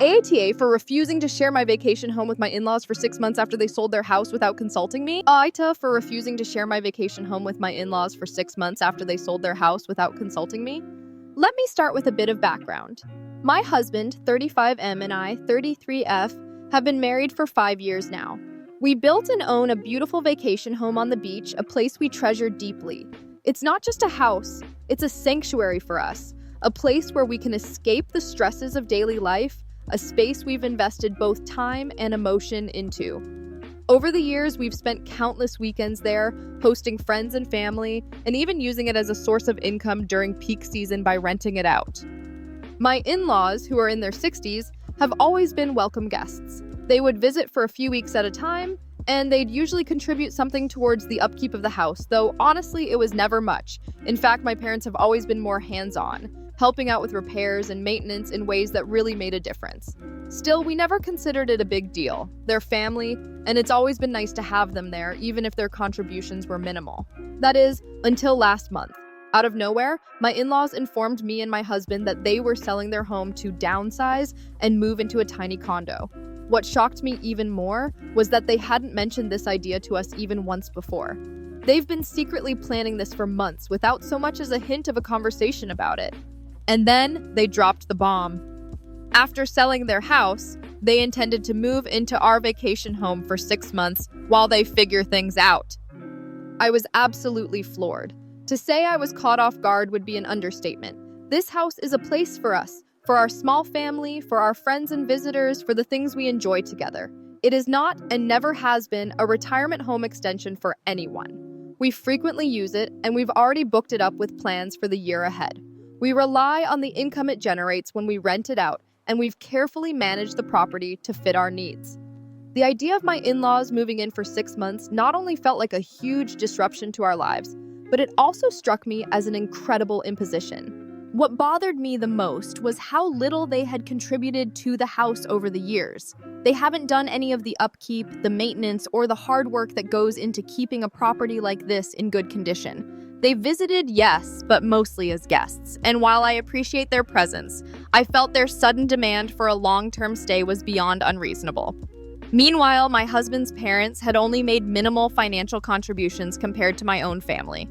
ATA for refusing to share my vacation home with my in-laws for 6 months after they sold their house without consulting me. AITA for refusing to share my vacation home with my in-laws for 6 months after they sold their house without consulting me. Let me start with a bit of background. My husband, 35M, and I, 33F, have been married for 5 years now. We built and own a beautiful vacation home on the beach, a place we treasure deeply. It's not just a house, it's a sanctuary for us, a place where we can escape the stresses of daily life, a space we've invested both time and emotion into. Over the years, we've spent countless weekends there, hosting friends and family, and even using it as a source of income during peak season by renting it out. My in-laws, who are in their 60s, have always been welcome guests. They would visit for a few weeks at a time, and they'd usually contribute something towards the upkeep of the house, though honestly, it was never much. In fact, my parents have always been more hands-on, helping out with repairs and maintenance in ways that really made a difference. Still, we never considered it a big deal. They're family, and it's always been nice to have them there, even if their contributions were minimal. That is, until last month. Out of nowhere, my in-laws informed me and my husband that they were selling their home to downsize and move into a tiny condo. What shocked me even more was that they hadn't mentioned this idea to us even once before. They've been secretly planning this for months without so much as a hint of a conversation about it. And then they dropped the bomb. After selling their house, they intended to move into our vacation home for 6 months while they figure things out. I was absolutely floored. To say I was caught off guard would be an understatement. This house is a place for us, for our small family, for our friends and visitors, for the things we enjoy together. It is not, and never has been, a retirement home extension for anyone. We frequently use it, and we've already booked it up with plans for the year ahead. We rely on the income it generates when we rent it out, and we've carefully managed the property to fit our needs. The idea of my in-laws moving in for 6 months not only felt like a huge disruption to our lives, but it also struck me as an incredible imposition. What bothered me the most was how little they had contributed to the house over the years. They haven't done any of the upkeep, the maintenance, or the hard work that goes into keeping a property like this in good condition. They visited, yes, but mostly as guests, and while I appreciate their presence, I felt their sudden demand for a long-term stay was beyond unreasonable. Meanwhile, my husband's parents had only made minimal financial contributions compared to my own family.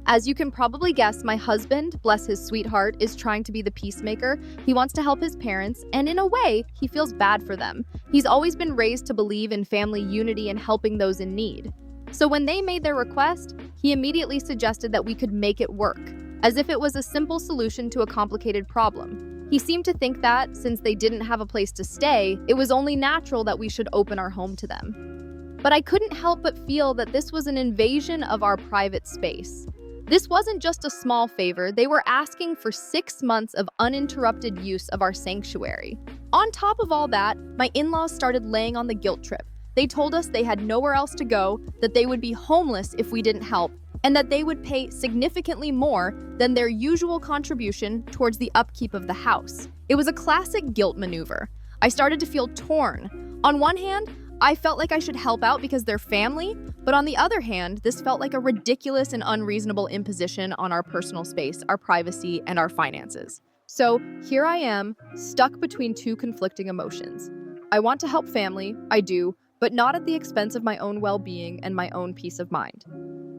As you can probably guess, my husband, bless his sweetheart, is trying to be the peacemaker. He wants to help his parents, and in a way, he feels bad for them. He's always been raised to believe in family unity and helping those in need. So when they made their request, he immediately suggested that we could make it work, as if it was a simple solution to a complicated problem. He seemed to think that, since they didn't have a place to stay, it was only natural that we should open our home to them. But I couldn't help but feel that this was an invasion of our private space. This wasn't just a small favor, they were asking for 6 months of uninterrupted use of our sanctuary. On top of all that, my in-laws started laying on the guilt trip. They told us they had nowhere else to go, that they would be homeless if we didn't help, and that they would pay significantly more than their usual contribution towards the upkeep of the house. It was a classic guilt maneuver. I started to feel torn. On one hand, I felt like I should help out because they're family, but on the other hand, this felt like a ridiculous and unreasonable imposition on our personal space, our privacy, and our finances. So here I am, stuck between two conflicting emotions. I want to help family, I do, but not at the expense of my own well-being and my own peace of mind.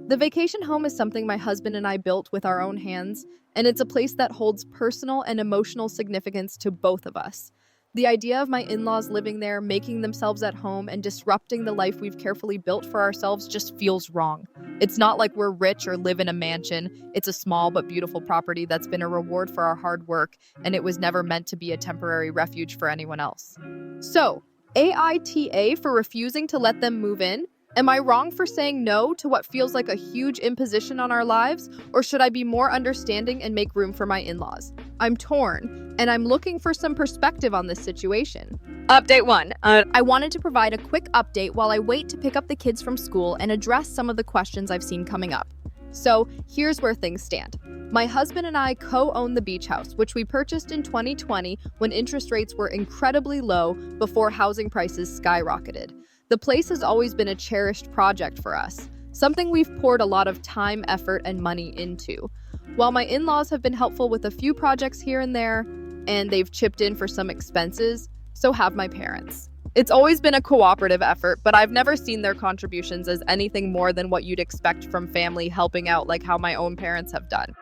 The vacation home is something my husband and I built with our own hands, and it's a place that holds personal and emotional significance to both of us. The idea of my in-laws living there, making themselves at home, and disrupting the life we've carefully built for ourselves just feels wrong. It's not like we're rich or live in a mansion. It's a small but beautiful property that's been a reward for our hard work, and it was never meant to be a temporary refuge for anyone else. So, AITA for refusing to let them move in? Am I wrong for saying no to what feels like a huge imposition on our lives, or should I be more understanding and make room for my in-laws? I'm torn, and I'm looking for some perspective on this situation. Update 1. I wanted to provide a quick update while I wait to pick up the kids from school and address some of the questions I've seen coming up. So, here's where things stand. My husband and I co-own the beach house, which we purchased in 2020 when interest rates were incredibly low before housing prices skyrocketed. The place has always been a cherished project for us, something we've poured a lot of time, effort, and money into. While my in-laws have been helpful with a few projects here and there, and they've chipped in for some expenses, So have my parents. It's always been a cooperative effort, but I've never seen their contributions as anything more than what you'd expect from family helping out like how my own parents have done.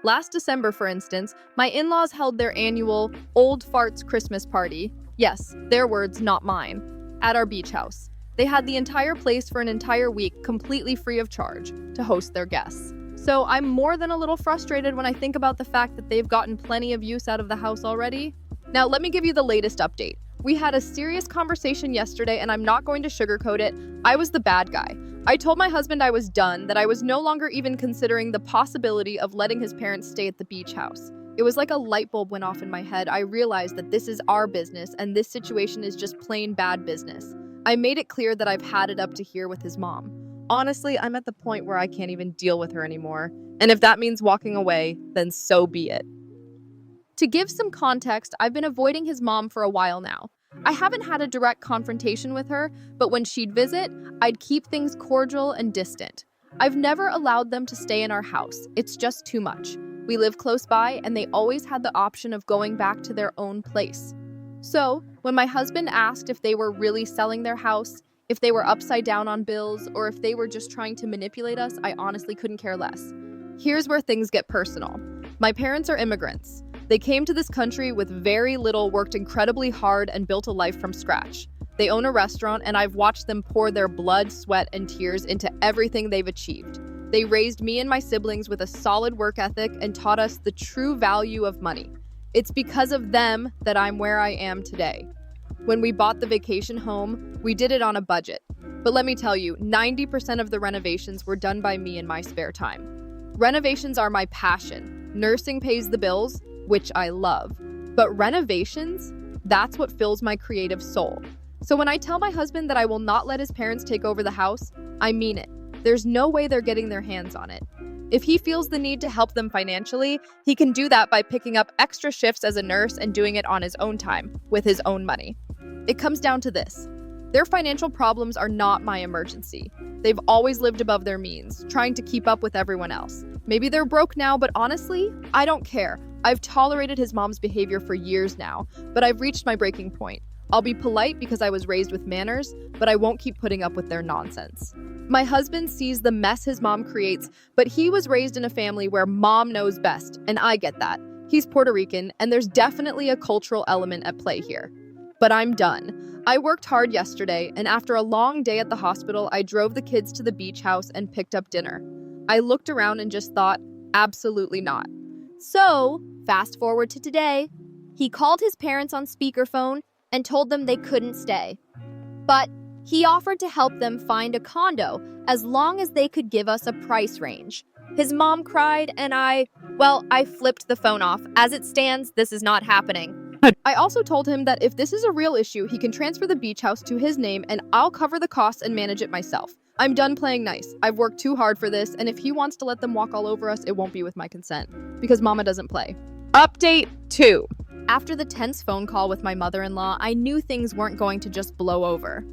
Last December, for instance, my in-laws held their annual Old Farts Christmas party. Yes, their words, not mine, at our beach house. They had the entire place for an entire week completely free of charge to host their guests. So I'm more than a little frustrated when I think about the fact that they've gotten plenty of use out of the house already. Now, let me give you the latest update. We had a serious conversation yesterday, and I'm not going to sugarcoat it. I was the bad guy. I told my husband I was done, that I was no longer even considering the possibility of letting his parents stay at the beach house. It was like a light bulb went off in my head. I realized that this is our business, and this situation is just plain bad business. I made it clear that I've had it up to here with his mom. Honestly, I'm at the point where I can't even deal with her anymore. And if that means walking away, then so be it. To give some context, I've been avoiding his mom for a while now. I haven't had a direct confrontation with her, but when she'd visit, I'd keep things cordial and distant. I've never allowed them to stay in our house. It's just too much. We live close by, and they always had the option of going back to their own place. So, when my husband asked if they were really selling their house, if they were upside down on bills, or if they were just trying to manipulate us, I honestly couldn't care less. Here's where things get personal. My parents are immigrants. They came to this country with very little, worked incredibly hard, and built a life from scratch. They own a restaurant, and I've watched them pour their blood, sweat, and tears into everything they've achieved. They raised me and my siblings with a solid work ethic and taught us the true value of money. It's because of them that I'm where I am today. When we bought the vacation home, we did it on a budget. But let me tell you, 90% of the renovations were done by me in my spare time. Renovations are my passion. Nursing pays the bills, which I love. But renovations, that's what fills my creative soul. So when I tell my husband that I will not let his parents take over the house, I mean it. There's no way they're getting their hands on it. If he feels the need to help them financially, he can do that by picking up extra shifts as a nurse and doing it on his own time, with his own money. It comes down to this. Their financial problems are not my emergency. They've always lived above their means, trying to keep up with everyone else. Maybe they're broke now, but honestly, I don't care. I've tolerated his mom's behavior for years now, but I've reached my breaking point. I'll be polite because I was raised with manners, but I won't keep putting up with their nonsense. My husband sees the mess his mom creates, but he was raised in a family where mom knows best, and I get that. He's Puerto Rican, and there's definitely a cultural element at play here. But I'm done. I worked hard yesterday, and after a long day at the hospital, I drove the kids to the beach house and picked up dinner. I looked around and just thought, absolutely not. So, fast forward to today. He called his parents on speakerphone and told them they couldn't stay. But he offered to help them find a condo as long as they could give us a price range. His mom cried, and I flipped the phone off. As it stands, this is not happening. I also told him that if this is a real issue, he can transfer the beach house to his name and I'll cover the costs and manage it myself. I'm done playing nice. I've worked too hard for this, and if he wants to let them walk all over us, it won't be with my consent, because mama doesn't play. Update 2. After the tense phone call with my mother-in-law, I knew things weren't going to just blow over.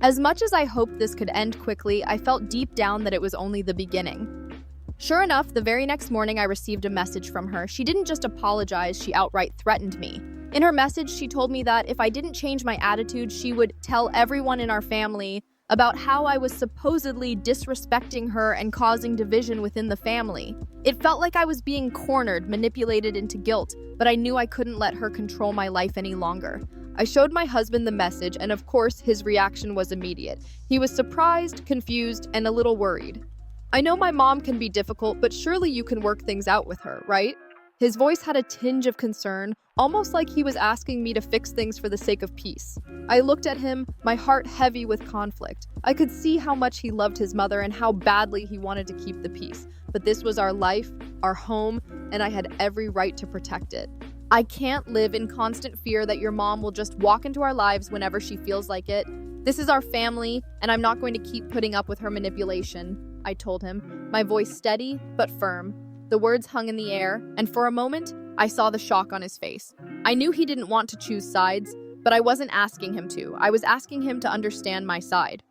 As much as I hoped this could end quickly, I felt deep down that it was only the beginning. Sure enough, the very next morning I received a message from her. She didn't just apologize, she outright threatened me. In her message, she told me that if I didn't change my attitude, she would tell everyone in our family about how I was supposedly disrespecting her and causing division within the family. It felt like I was being cornered, manipulated into guilt, but I knew I couldn't let her control my life any longer. I showed my husband the message, and of course, his reaction was immediate. He was surprised, confused, and a little worried. I know my mom can be difficult, but surely you can work things out with her, right? His voice had a tinge of concern, almost like he was asking me to fix things for the sake of peace. I looked at him, my heart heavy with conflict. I could see how much he loved his mother and how badly he wanted to keep the peace. But this was our life, our home, and I had every right to protect it. I can't live in constant fear that your mom will just walk into our lives whenever she feels like it. This is our family, and I'm not going to keep putting up with her manipulation, I told him, my voice steady but firm. The words hung in the air, and for a moment, I saw the shock on his face. I knew he didn't want to choose sides, but I wasn't asking him to. I was asking him to understand my side.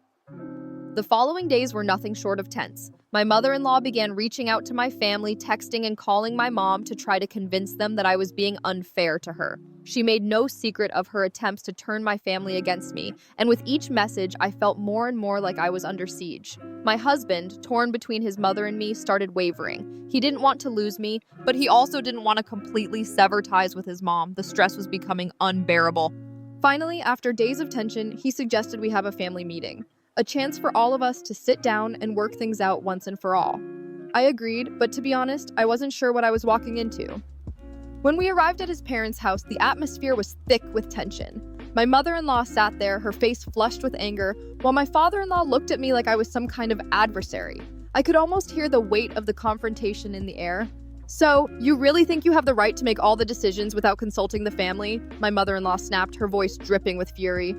The following days were nothing short of tense. My mother-in-law began reaching out to my family, texting and calling my mom to try to convince them that I was being unfair to her. She made no secret of her attempts to turn my family against me, and with each message, I felt more and more like I was under siege. My husband, torn between his mother and me, started wavering. He didn't want to lose me, but he also didn't want to completely sever ties with his mom. The stress was becoming unbearable. Finally, after days of tension, he suggested we have a family meeting, a chance for all of us to sit down and work things out once and for all. I agreed, but to be honest, I wasn't sure what I was walking into. When we arrived at his parents' house, the atmosphere was thick with tension. My mother-in-law sat there, her face flushed with anger, while my father-in-law looked at me like I was some kind of adversary. I could almost hear the weight of the confrontation in the air. "So, you really think you have the right to make all the decisions without consulting the family?" My mother-in-law snapped, her voice dripping with fury.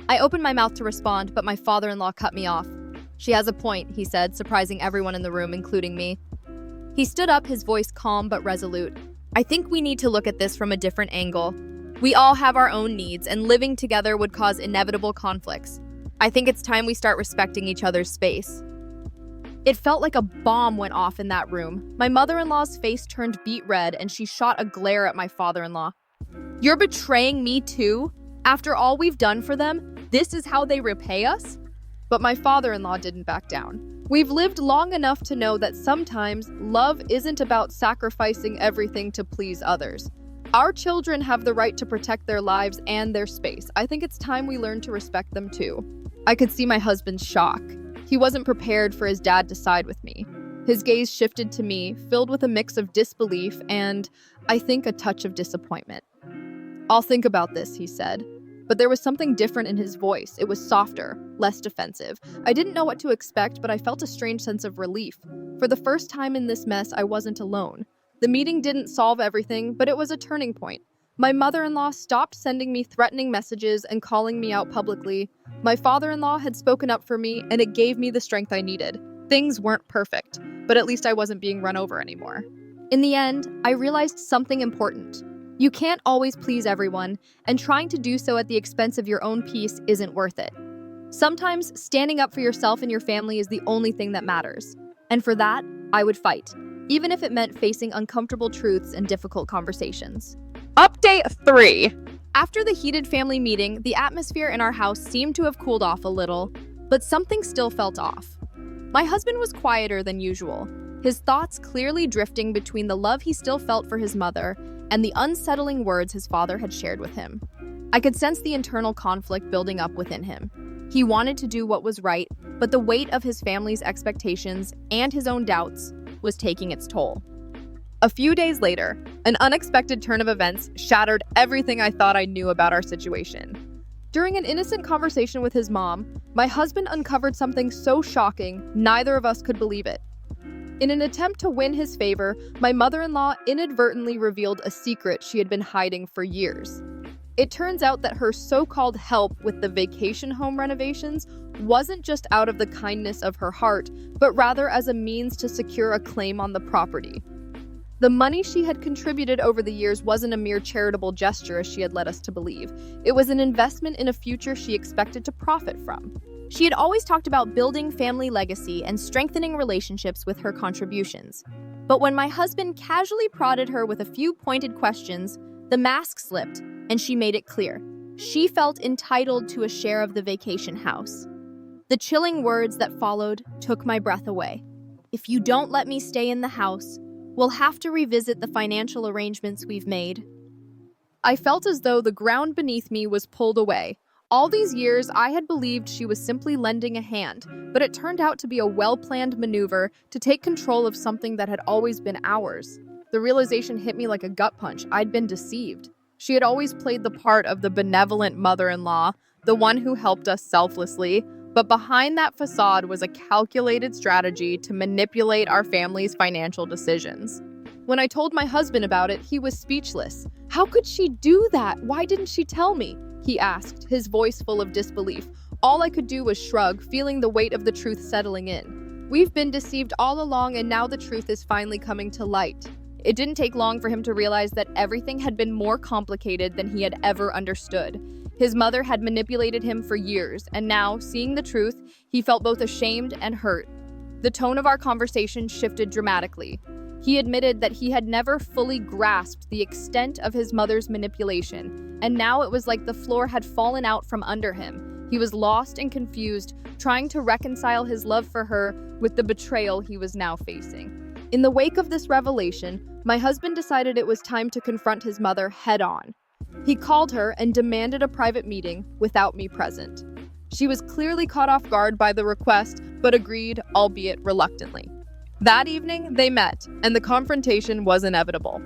I opened my mouth to respond, but my father-in-law cut me off. "She has a point," he said, surprising everyone in the room, including me. He stood up, his voice calm but resolute. "I think we need to look at this from a different angle. We all have our own needs, and living together would cause inevitable conflicts. I think it's time we start respecting each other's space." It felt like a bomb went off in that room. My mother-in-law's face turned beet red, and she shot a glare at my father-in-law. "You're betraying me too? After all we've done for them, this is how they repay us?" But my father-in-law didn't back down. "We've lived long enough to know that sometimes love isn't about sacrificing everything to please others. Our children have the right to protect their lives and their space. I think it's time we learn to respect them too." I could see my husband's shock. He wasn't prepared for his dad to side with me. His gaze shifted to me, filled with a mix of disbelief and, I think, a touch of disappointment. "I'll think about this," he said. But there was something different in his voice. It was softer, less defensive. I didn't know what to expect, but I felt a strange sense of relief. For the first time in this mess, I wasn't alone. The meeting didn't solve everything, but it was a turning point. My mother-in-law stopped sending me threatening messages and calling me out publicly. My father-in-law had spoken up for me, and it gave me the strength I needed. Things weren't perfect, but at least I wasn't being run over anymore. In the end, I realized something important. You can't always please everyone, and trying to do so at the expense of your own peace isn't worth it. Sometimes standing up for yourself and your family is the only thing that matters. And for that, I would fight, even if it meant facing uncomfortable truths and difficult conversations. Update 3. After the heated family meeting, the atmosphere in our house seemed to have cooled off a little, but something still felt off. My husband was quieter than usual, his thoughts clearly drifting between the love he still felt for his mother and the unsettling words his father had shared with him. I could sense the internal conflict building up within him. He wanted to do what was right, but the weight of his family's expectations and his own doubts was taking its toll. A few days later, an unexpected turn of events shattered everything I thought I knew about our situation. During an innocent conversation with his mom, my husband uncovered something so shocking, neither of us could believe it. In an attempt to win his favor, my mother-in-law inadvertently revealed a secret she had been hiding for years. It turns out that her so-called help with the vacation home renovations wasn't just out of the kindness of her heart, but rather as a means to secure a claim on the property. The money she had contributed over the years wasn't a mere charitable gesture as she had led us to believe. It was an investment in a future she expected to profit from. She had always talked about building family legacy and strengthening relationships with her contributions. But when my husband casually prodded her with a few pointed questions, the mask slipped, and she made it clear. She felt entitled to a share of the vacation house. The chilling words that followed took my breath away. "If you don't let me stay in the house, we'll have to revisit the financial arrangements we've made." I felt as though the ground beneath me was pulled away. All these years, I had believed she was simply lending a hand, but it turned out to be a well-planned maneuver to take control of something that had always been ours. The realization hit me like a gut punch. I'd been deceived. She had always played the part of the benevolent mother-in-law, the one who helped us selflessly, but behind that facade was a calculated strategy to manipulate our family's financial decisions. When I told my husband about it, he was speechless. "How could she do that? Why didn't she tell me?" he asked, his voice full of disbelief. All I could do was shrug, feeling the weight of the truth settling in. We've been deceived all along, and now the truth is finally coming to light. It didn't take long for him to realize that everything had been more complicated than he had ever understood. His mother had manipulated him for years, and now, seeing the truth, he felt both ashamed and hurt. The tone of our conversation shifted dramatically. He admitted that he had never fully grasped the extent of his mother's manipulation, and now it was like the floor had fallen out from under him. He was lost and confused, trying to reconcile his love for her with the betrayal he was now facing. In the wake of this revelation, my husband decided it was time to confront his mother head-on. He called her and demanded a private meeting without me present. She was clearly caught off guard by the request, but agreed, albeit reluctantly. That evening, they met, and the confrontation was inevitable.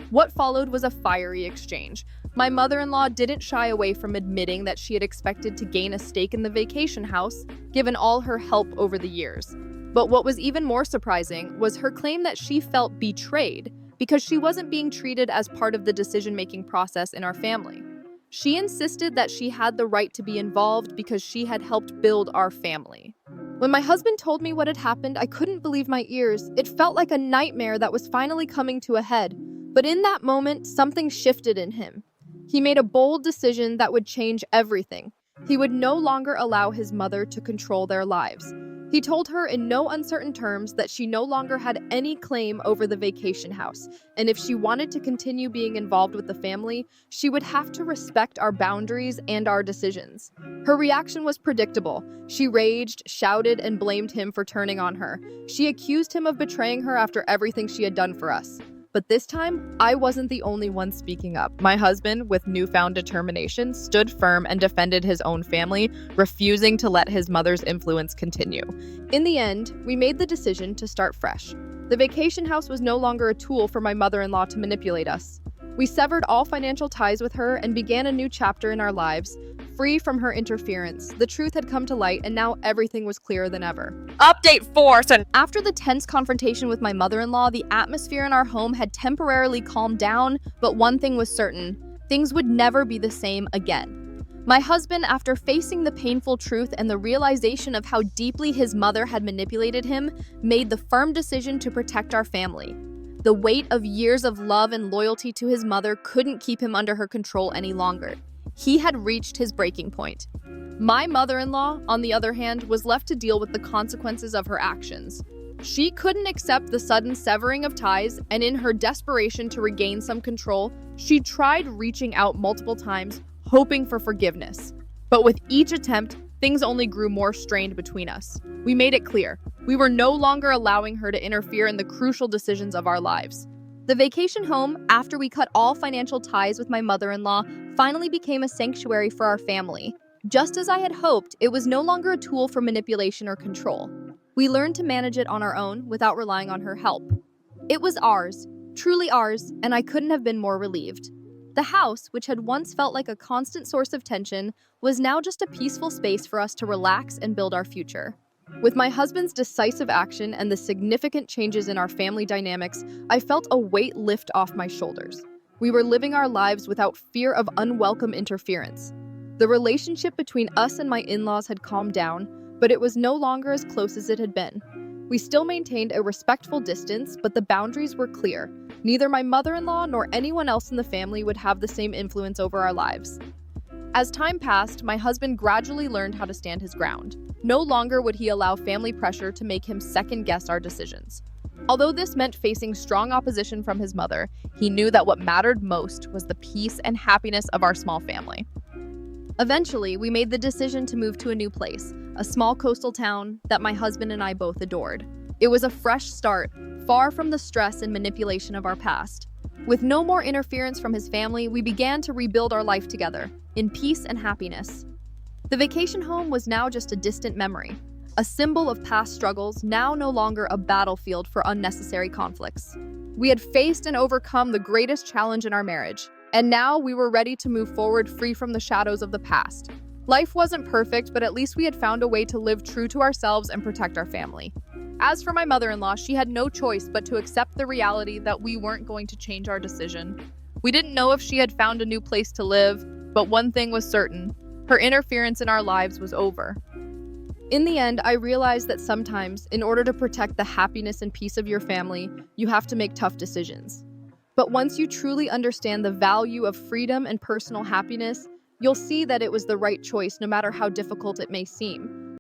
What followed was a fiery exchange. My mother-in-law didn't shy away from admitting that she had expected to gain a stake in the vacation house, given all her help over the years. But what was even more surprising was her claim that she felt betrayed because she wasn't being treated as part of the decision-making process in our family. She insisted that she had the right to be involved because she had helped build our family. When my husband told me what had happened, I couldn't believe my ears. It felt like a nightmare that was finally coming to a head. But in that moment, something shifted in him. He made a bold decision that would change everything. He would no longer allow his mother to control their lives. He told her in no uncertain terms that she no longer had any claim over the vacation house, and if she wanted to continue being involved with the family, she would have to respect our boundaries and our decisions. Her reaction was predictable. She raged, shouted, and blamed him for turning on her. She accused him of betraying her after everything she had done for us. But this time, I wasn't the only one speaking up. My husband, with newfound determination, stood firm and defended his own family, refusing to let his mother's influence continue. In the end, we made the decision to start fresh. The vacation house was no longer a tool for my mother-in-law to manipulate us. We severed all financial ties with her and began a new chapter in our lives, free from her interference. The truth had come to light, and now everything was clearer than ever. Update force and After the tense confrontation with my mother-in-law, the atmosphere in our home had temporarily calmed down, but one thing was certain: things would never be the same again. My husband, after facing the painful truth and the realization of how deeply his mother had manipulated him, made the firm decision to protect our family. The weight of years of love and loyalty to his mother couldn't keep him under her control any longer. He had reached his breaking point. My mother-in-law, on the other hand, was left to deal with the consequences of her actions. She couldn't accept the sudden severing of ties, and in her desperation to regain some control, she tried reaching out multiple times, hoping for forgiveness. But with each attempt, things only grew more strained between us. We made it clear. We were no longer allowing her to interfere in the crucial decisions of our lives. The vacation home, after we cut all financial ties with my mother-in-law, finally became a sanctuary for our family. Just as I had hoped, it was no longer a tool for manipulation or control. We learned to manage it on our own without relying on her help. It was ours, truly ours, and I couldn't have been more relieved. The house, which had once felt like a constant source of tension, was now just a peaceful space for us to relax and build our future. With my husband's decisive action and the significant changes in our family dynamics, I felt a weight lift off my shoulders. We were living our lives without fear of unwelcome interference. The relationship between us and my in-laws had calmed down, but it was no longer as close as it had been. We still maintained a respectful distance, but the boundaries were clear. Neither my mother-in-law nor anyone else in the family would have the same influence over our lives. As time passed, my husband gradually learned how to stand his ground. No longer would he allow family pressure to make him second-guess our decisions. Although this meant facing strong opposition from his mother, he knew that what mattered most was the peace and happiness of our small family. Eventually, we made the decision to move to a new place, a small coastal town that my husband and I both adored. It was a fresh start, far from the stress and manipulation of our past. With no more interference from his family, we began to rebuild our life together, in peace and happiness. The vacation home was now just a distant memory, a symbol of past struggles, now no longer a battlefield for unnecessary conflicts. We had faced and overcome the greatest challenge in our marriage, and now we were ready to move forward free from the shadows of the past. Life wasn't perfect, but at least we had found a way to live true to ourselves and protect our family. As for my mother-in-law, she had no choice but to accept the reality that we weren't going to change our decision. We didn't know if she had found a new place to live, but one thing was certain: her interference in our lives was over. In the end, I realized that sometimes, in order to protect the happiness and peace of your family, you have to make tough decisions. But once you truly understand the value of freedom and personal happiness, you'll see that it was the right choice no matter how difficult it may seem.